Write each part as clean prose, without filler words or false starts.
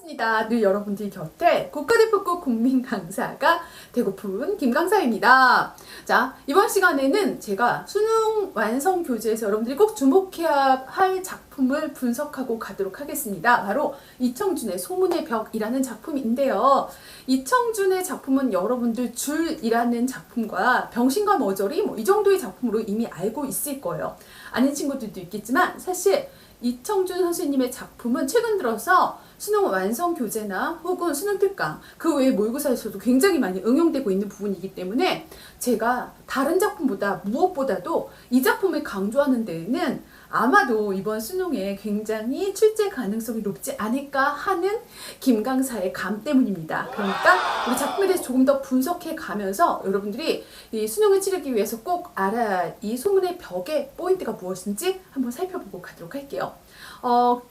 반갑습니다. 늘 여러분들 곁에 국가대표급 국민 강사가 되고픈 김강사입니다. 자, 이번 시간에는 제가 수능 완성 교재에서 여러분들이 꼭 주목해야 할 작품을 분석하고 가도록 하겠습니다. 바로 이청준의 소문의 벽이라는 작품인데요. 이청준의 작품은 여러분들 줄이라는 작품과 병신과 머저리 이 정도의 작품으로 이미 알고 있을 거예요. 아는 친구들도 있겠지만 사실 이청준 선생님의 작품은 최근 들어서 수능 완성 교재나 혹은 수능 특강 그 외에 모의고사에서도 굉장히 많이 응용되고 있는 부분이기 때문에 제가 다른 작품보다 무엇보다도 이 작품을 강조하는 데에는 아마도 이번 수능에 굉장히 출제 가능성이 높지 않을까 하는 김강사의 감 때문입니다. 그러니까 우리 작품에 대해서 조금 더 분석해 가면서 여러분들이 이 수능을 치르기 위해서 꼭 알아야 할 이 소문의 벽의 포인트가 무엇인지 한번 살펴보고 가도록 할게요.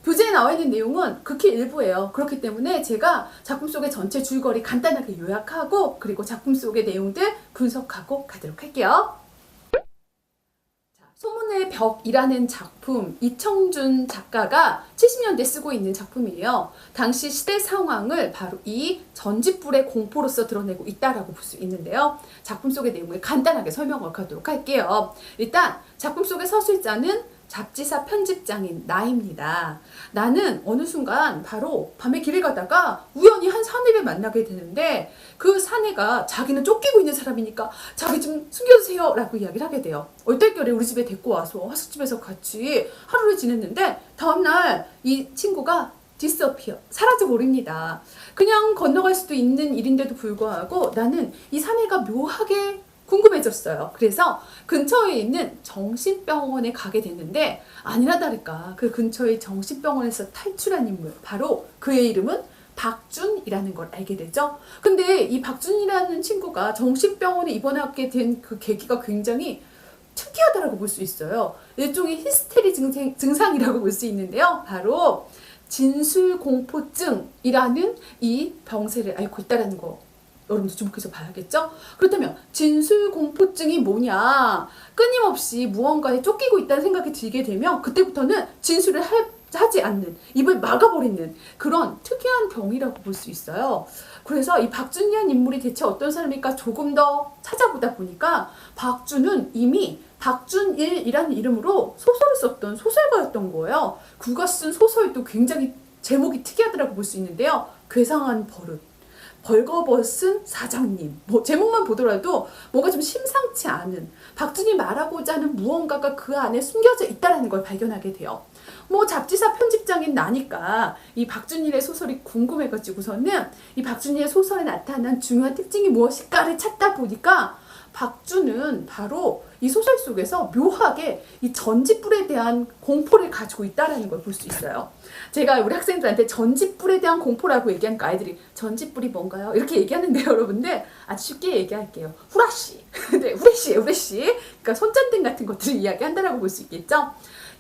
교재에 나와 있는 내용은 극히 일부예요. 그렇기 때문에 제가 작품 속의 전체 줄거리 간단하게 요약하고 그리고 작품 속의 내용들 분석하고 가도록 할게요. 소문의 벽이라는 작품, 이청준 작가가 70년대 쓰고 있는 작품이에요. 당시 시대 상황을 바로 이 전직불의 공포로서 드러내고 있다라고 볼 수 있는데요. 작품 속의 내용을 간단하게 설명을 하도록 할게요. 일단 작품 속의 서술자는 잡지사 편집장인 나입니다. 나는 어느 순간 바로 밤에 길을 가다가 우연히 한 사내를 만나게 되는데 그 사내가 자기는 쫓기고 있는 사람이니까 자기 좀 숨겨주세요 라고 이야기를 하게 돼요. 얼떨결에 우리 집에 데리고 와서 하숙집에서 같이 하루를 지냈는데 다음날 이 친구가 disappear, 사라져버립니다. 그냥 건너갈 수도 있는 일인데도 불구하고 나는 이 사내가 묘하게 궁금해졌어요. 그래서 근처에 있는 정신병원에 가게 됐는데 아니나 다를까 그 근처의 정신병원에서 탈출한 인물 바로 그의 이름은 박준이라는 걸 알게 되죠. 근데 이 박준이라는 친구가 정신병원에 입원하게 된 그 계기가 굉장히 특이하다라고 볼 수 있어요. 일종의 히스테리 증상이라고 볼 수 있는데요. 바로 진술공포증이라는 이 병세를 앓고 있다는 거 여러분도 주목해서 봐야겠죠? 그렇다면 진술공포증이 뭐냐? 끊임없이 무언가에 쫓기고 있다는 생각이 들게 되면 그때부터는 진술을 하지 않는, 입을 막아버리는 그런 특이한 병이라고 볼 수 있어요. 그래서 이 박준이라는 인물이 대체 어떤 사람일까 조금 더 찾아보다 보니까 박준은 이미 박준일이라는 이름으로 소설을 썼던 소설가였던 거예요. 그가 쓴 소설도 굉장히 제목이 특이하다고 볼 수 있는데요. 괴상한 버릇, 벌거벗은 사장님, 제목만 보더라도 뭔가 좀 심상치 않은 박준이 말하고자 하는 무언가가 그 안에 숨겨져 있다는 걸 발견하게 돼요. 잡지사 편집장인 나니까 이 박준일의 소설이 궁금해가지고서는 이 박준일의 소설에 나타난 중요한 특징이 무엇일까를 찾다 보니까 박준은 바로 이 소설 속에서 묘하게 이 전직불에 대한 공포를 가지고 있다는 걸 볼 수 있어요. 제가 우리 학생들한테 전직불에 대한 공포라고 얘기하니까 아이들이 전직불이 뭔가요? 이렇게 얘기하는데요, 여러분들. 아주 쉽게 얘기할게요. 후라시. 네, 후레쉬예요, 후레쉬. 그러니까 손전등 같은 것들을 이야기한다라고 볼 수 있겠죠.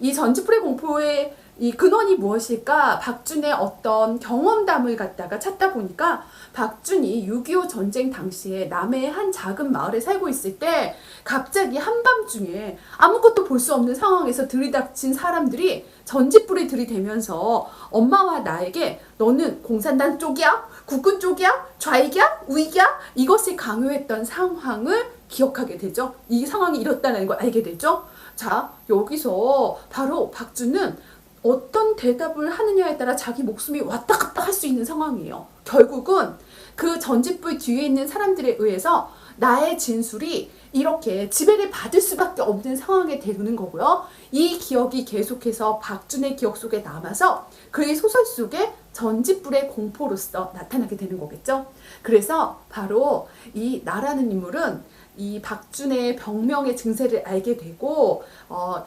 이 전직불의 공포의 이 근원이 무엇일까? 박준의 어떤 경험담을 갖다가 찾다 보니까 박준이 6.25 전쟁 당시에 남해의 한 작은 마을에 살고 있을 때 갑자기 한밤중에 아무것도 볼 수 없는 상황에서 들이닥친 사람들이 전직불을 들이대면서 엄마와 나에게 너는 공산당 쪽이야? 국군 쪽이야? 좌익이야? 우익이야? 이것을 강요했던 상황을 기억하게 되죠. 이 상황이 이렇다는 걸 알게 되죠. 자, 여기서 바로 박준은 어떤 대답을 하느냐에 따라 자기 목숨이 왔다 갔다 할 수 있는 상황이에요. 결국은 그 전직불 뒤에 있는 사람들에 의해서 나의 진술이 이렇게 지배를 받을 수밖에 없는 상황에 되는 거고요. 이 기억이 계속해서 박준의 기억 속에 남아서 그의 소설 속에 전직불의 공포로서 나타나게 되는 거겠죠. 그래서 바로 이 나라는 인물은 이 박준의 병명의 증세를 알게 되고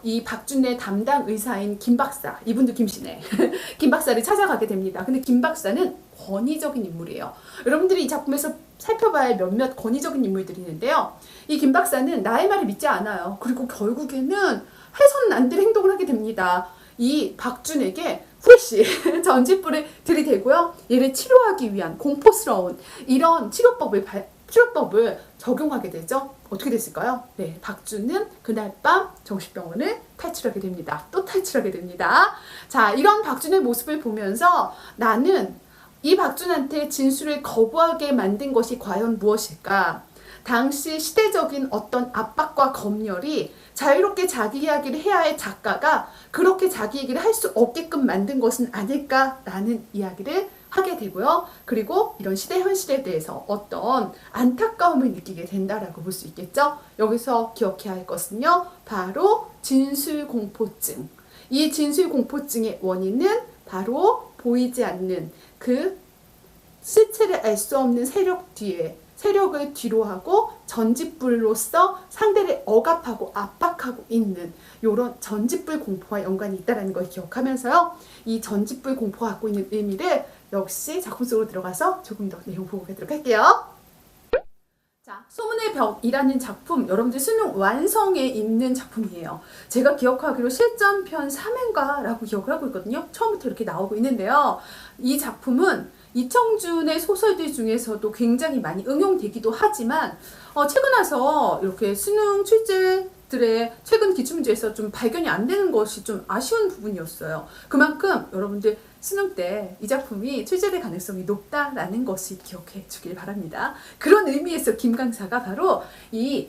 이 박준의 담당 의사인 김 박사, 이분도 김씨네. 김 박사를 찾아가게 됩니다. 근데 김 박사는 권위적인 인물이에요. 여러분들이 이 작품에서 살펴봐야 할 몇몇 권위적인 인물들이 있는데요. 이 김 박사는 나의 말을 믿지 않아요. 그리고 결국에는 해서는 안 될 행동을 하게 됩니다. 이 박준에게 후레쉬 전직불을 들이대고요. 얘를 치료하기 위한 공포스러운 이런 치료법을 적용하게 되죠. 어떻게 됐을까요? 네, 박준은 그날 밤 정신병원을 탈출하게 됩니다. 또 탈출하게 됩니다. 자, 이런 박준의 모습을 보면서 나는 이 박준한테 진술을 거부하게 만든 것이 과연 무엇일까? 당시 시대적인 어떤 압박과 검열이 자유롭게 자기 이야기를 해야 할 작가가 그렇게 자기 얘기를 할 수 없게끔 만든 것은 아닐까라는 이야기를 하게 되고요. 그리고 이런 시대 현실에 대해서 어떤 안타까움을 느끼게 된다라고 볼 수 있겠죠. 여기서 기억해야 할 것은요. 바로 진술공포증. 이 진술공포증의 원인은 바로 보이지 않는 그 실체를 알 수 없는 세력 뒤에 세력을 뒤로 하고 전직불로서 상대를 억압하고 압박하고 있는 이런 전직불 공포와 연관이 있다는 걸 기억하면서요. 이 전직불 공포가 갖고 있는 의미를 역시 작품 속으로 들어가서 조금 더 내용 보고 가도록 할게요. 자, 소문의 벽이라는 작품, 여러분들 수능 완성에 있는 작품이에요. 제가 기억하기로 실전편 3회인가라고 기억을 하고 있거든요. 처음부터 이렇게 나오고 있는데요. 이 작품은 이청준의 소설들 중에서도 굉장히 많이 응용되기도 하지만 최근 와서 이렇게 수능 출제들의 최근 기출문제에서 좀 발견이 안 되는 것이 좀 아쉬운 부분이었어요. 그만큼 여러분들 수능 때 이 작품이 출제될 가능성이 높다라는 것을 기억해 주길 바랍니다. 그런 의미에서 김 강사가 바로 이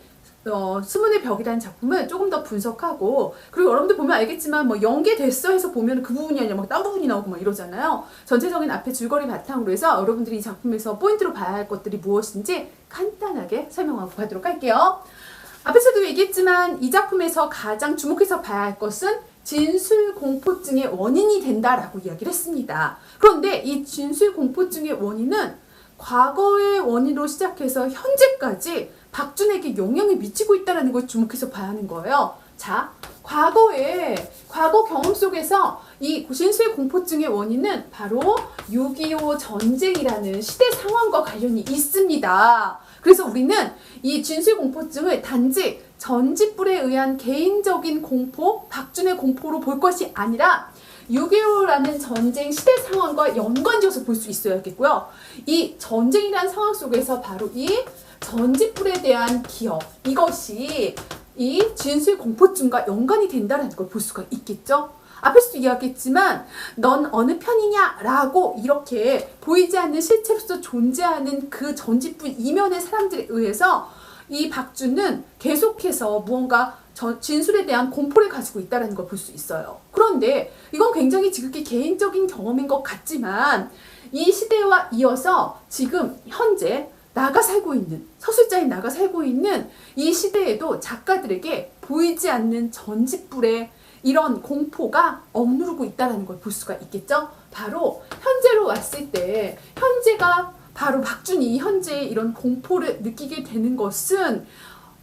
수문의 벽이라는 작품을 조금 더 분석하고, 그리고 여러분들 보면 알겠지만 뭐 연계됐어 해서 보면 그 부분이 아니라 막 딴 부분이 나오고 막 이러잖아요. 전체적인 앞에 줄거리 바탕으로 해서 여러분들이 이 작품에서 포인트로 봐야 할 것들이 무엇인지 간단하게 설명하고 가도록 할게요. 앞에서도 얘기했지만 이 작품에서 가장 주목해서 봐야 할 것은 진술공포증의 원인이 된다라고 이야기를 했습니다. 그런데 이 진술공포증의 원인은 과거의 원인으로 시작해서 현재까지 박준에게 영향을 미치고 있다는 걸 주목해서 봐야 하는 거예요. 자, 과거 경험 속에서 이 진술공포증의 원인은 바로 6.25 전쟁이라는 시대 상황과 관련이 있습니다. 그래서 우리는 이 진술공포증을 단지 전직불에 의한 개인적인 공포, 박준의 공포로 볼 것이 아니라 6.25라는 전쟁 시대 상황과 연관지어서 볼 수 있어야겠고요. 이 전쟁이라는 상황 속에서 바로 이 전직불에 대한 기억, 이것이 이 진술공포증과 연관이 된다는 걸 볼 수가 있겠죠. 앞에서도 이야기했지만 넌 어느 편이냐 라고 이렇게 보이지 않는 실체로서 존재하는 그 전직불 이면의 사람들에 의해서 이 박준은 계속해서 무언가 진술에 대한 공포를 가지고 있다는 걸 볼 수 있어요. 그런데 이건 굉장히 지극히 개인적인 경험인 것 같지만 이 시대와 이어서 지금 현재 나가 살고 있는, 서술자인 나가 살고 있는 이 시대에도 작가들에게 보이지 않는 전직불의 이런 공포가 억누르고 있다는 걸 볼 수가 있겠죠. 바로 현재로 왔을 때 현재가 바로 박준이 현재의 이런 공포를 느끼게 되는 것은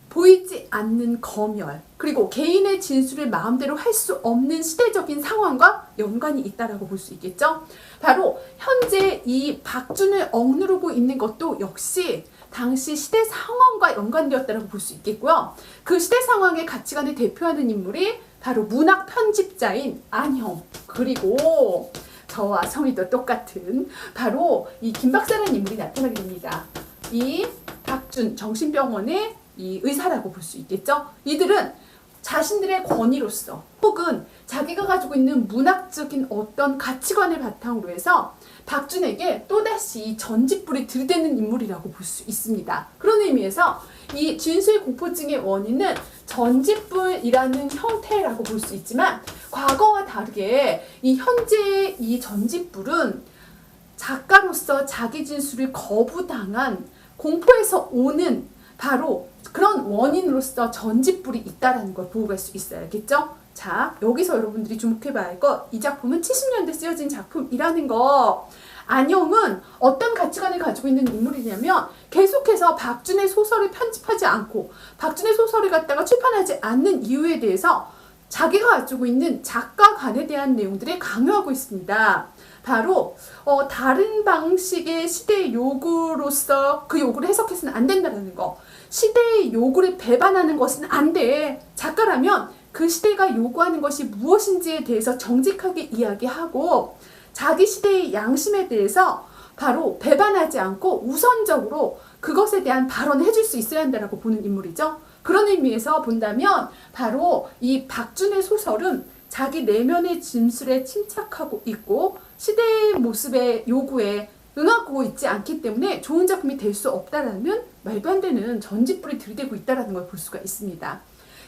보이지 않는 검열, 그리고 개인의 진술을 마음대로 할 수 없는 시대적인 상황과 연관이 있다라고 볼 수 있겠죠. 바로 현재 이 박준을 억누르고 있는 것도 역시 당시 시대 상황과 연관되었다고 볼 수 있겠고요. 그 시대 상황의 가치관을 대표하는 인물이 바로 문학 편집자인 안형, 그리고 저와 성의도 똑같은 바로 이 김 박사라는 인물이 나타나게 됩니다. 이 박준 정신병원의 이 의사라고 볼 수 있겠죠. 이들은 자신들의 권위로서 혹은 자기가 가지고 있는 문학적인 어떤 가치관을 바탕으로 해서 박준에게 또다시 전직불이 들이대는 인물이라고 볼 수 있습니다. 그런 의미에서 이 진술공포증의 원인은 전직불이라는 형태라고 볼 수 있지만 과거와 다르게 이 현재의 이 전직불은 작가로서 자기 진술을 거부당한 공포에서 오는 바로 그런 원인으로서 전직불이 있다는 걸 보고 갈 수 있어야겠죠? 자, 여기서 여러분들이 주목해봐야 할 것, 이 작품은 70년대 쓰여진 작품이라는 거. 안형은 어떤 가치관을 가지고 있는 인물이냐면 계속해서 박준의 소설을 편집하지 않고 박준의 소설을 갖다가 출판하지 않는 이유에 대해서 자기가 가지고 있는 작가관에 대한 내용들을 강요하고 있습니다. 바로 다른 방식의 시대의 요구로서 그 요구를 해석해서는 안 된다는 거. 시대의 요구를 배반하는 것은 안 돼. 작가라면 그 시대가 요구하는 것이 무엇인지에 대해서 정직하게 이야기하고 자기 시대의 양심에 대해서 바로 배반하지 않고 우선적으로 그것에 대한 발언을 해줄 수 있어야 한다고 보는 인물이죠. 그런 의미에서 본다면 바로 이 박준의 소설은 자기 내면의 진술에 침착하고 있고 시대의 모습의 요구에 응하고 있지 않기 때문에 좋은 작품이 될 수 없다라는 말도 안 되는 전짓불이 들이대고 있다는 걸 볼 수가 있습니다.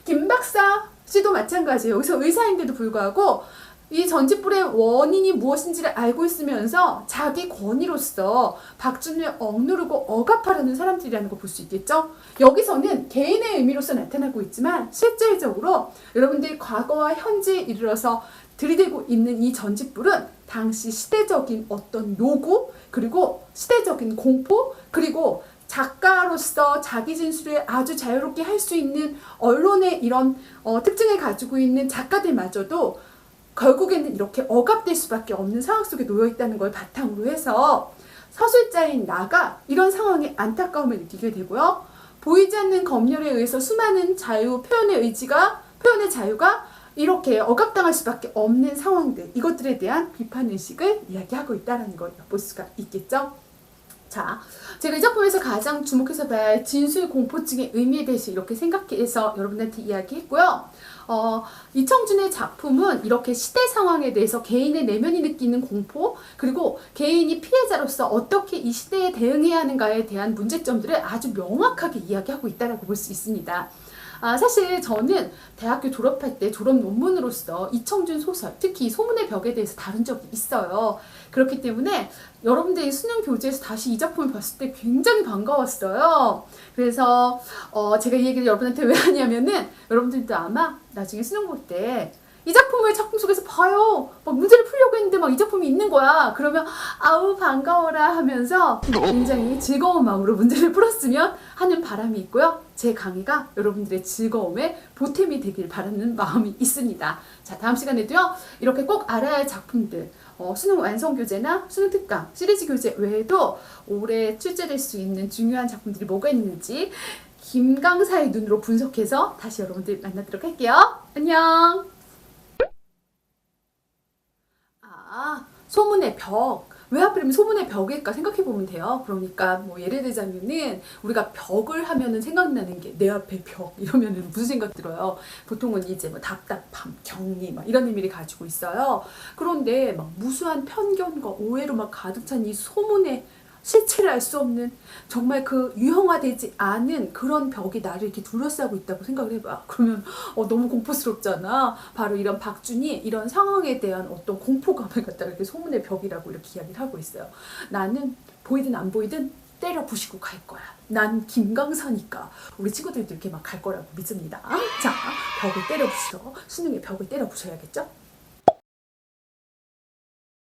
김 박사 씨도 마찬가지예요. 여기서 의사인데도 불구하고 이 전짓불의 원인이 무엇인지를 알고 있으면서 자기 권위로서 박준을 억누르고 억압하려는 사람들이라는 걸 볼 수 있겠죠. 여기서는 개인의 의미로서 나타나고 있지만 실질적으로 여러분들이 과거와 현재에 이르러서 들이대고 있는 이 전짓불은 당시 시대적인 어떤 요구, 그리고 시대적인 공포, 그리고 작가로서 자기 진술을 아주 자유롭게 할 수 있는 언론의 이런 특징을 가지고 있는 작가들마저도 결국에는 이렇게 억압될 수밖에 없는 상황 속에 놓여 있다는 걸 바탕으로 해서 서술자인 나가 이런 상황에 안타까움을 느끼게 되고요. 보이지 않는 검열에 의해서 수많은 표현의 자유가 이렇게 억압당할 수밖에 없는 상황들, 이것들에 대한 비판의식을 이야기하고 있다는 걸 엿볼 수가 있겠죠. 자, 제가 이 작품에서 가장 주목해서 봐야 할 진술 공포증의 의미에 대해서 이렇게 생각해서 여러분한테 이야기했고요. 이청준의 작품은 이렇게 시대 상황에 대해서 개인의 내면이 느끼는 공포, 그리고 개인이 피해자로서 어떻게 이 시대에 대응해야 하는가에 대한 문제점들을 아주 명확하게 이야기하고 있다고 볼 수 있습니다. 사실 저는 대학교 졸업할 때 졸업 논문으로서 이청준 소설, 특히 소문의 벽에 대해서 다룬 적이 있어요. 그렇기 때문에 여러분들이 수능 교재에서 다시 이 작품을 봤을 때 굉장히 반가웠어요. 그래서 제가 이 얘기를 여러분한테 왜 하냐면은 여러분들도 아마 나중에 수능 볼 때 이 작품을 작품 속에서 봐요. 막 문제를 풀려고 했는데 막 이 작품이 있는 거야. 그러면 아우 반가워라 하면서 굉장히 즐거운 마음으로 문제를 풀었으면 하는 바람이 있고요. 제 강의가 여러분들의 즐거움에 보탬이 되길 바라는 마음이 있습니다. 자, 다음 시간에도요. 이렇게 꼭 알아야 할 작품들, 수능 완성 교재나 수능 특강, 시리즈 교재 외에도 올해 출제될 수 있는 중요한 작품들이 뭐가 있는지 김강사의 눈으로 분석해서 다시 여러분들 만나도록 할게요. 안녕. 소문의 벽. 왜 하필이면 소문의 벽일까 생각해보면 돼요. 그러니까 뭐 예를 들자면은 우리가 벽을 하면은 생각나는 게 내 앞에 벽 이러면은 무슨 생각 들어요? 보통은 이제 뭐 답답함, 격리 막 이런 의미를 가지고 있어요. 그런데 막 무수한 편견과 오해로 막 가득 찬 이 소문의 실체를 알 수 없는 정말 그 유형화되지 않은 그런 벽이 나를 이렇게 둘러싸고 있다고 생각을 해봐. 그러면 너무 공포스럽잖아. 바로 이런 박준이 이런 상황에 대한 어떤 공포감을 갖다가 이렇게 소문의 벽이라고 이렇게 이야기를 하고 있어요. 나는 보이든 안 보이든 때려 부시고 갈 거야. 난 김강사니까 우리 친구들도 이렇게 막 갈 거라고 믿습니다. 자, 벽을 때려 부시러 수능의 벽을 때려 부셔야겠죠?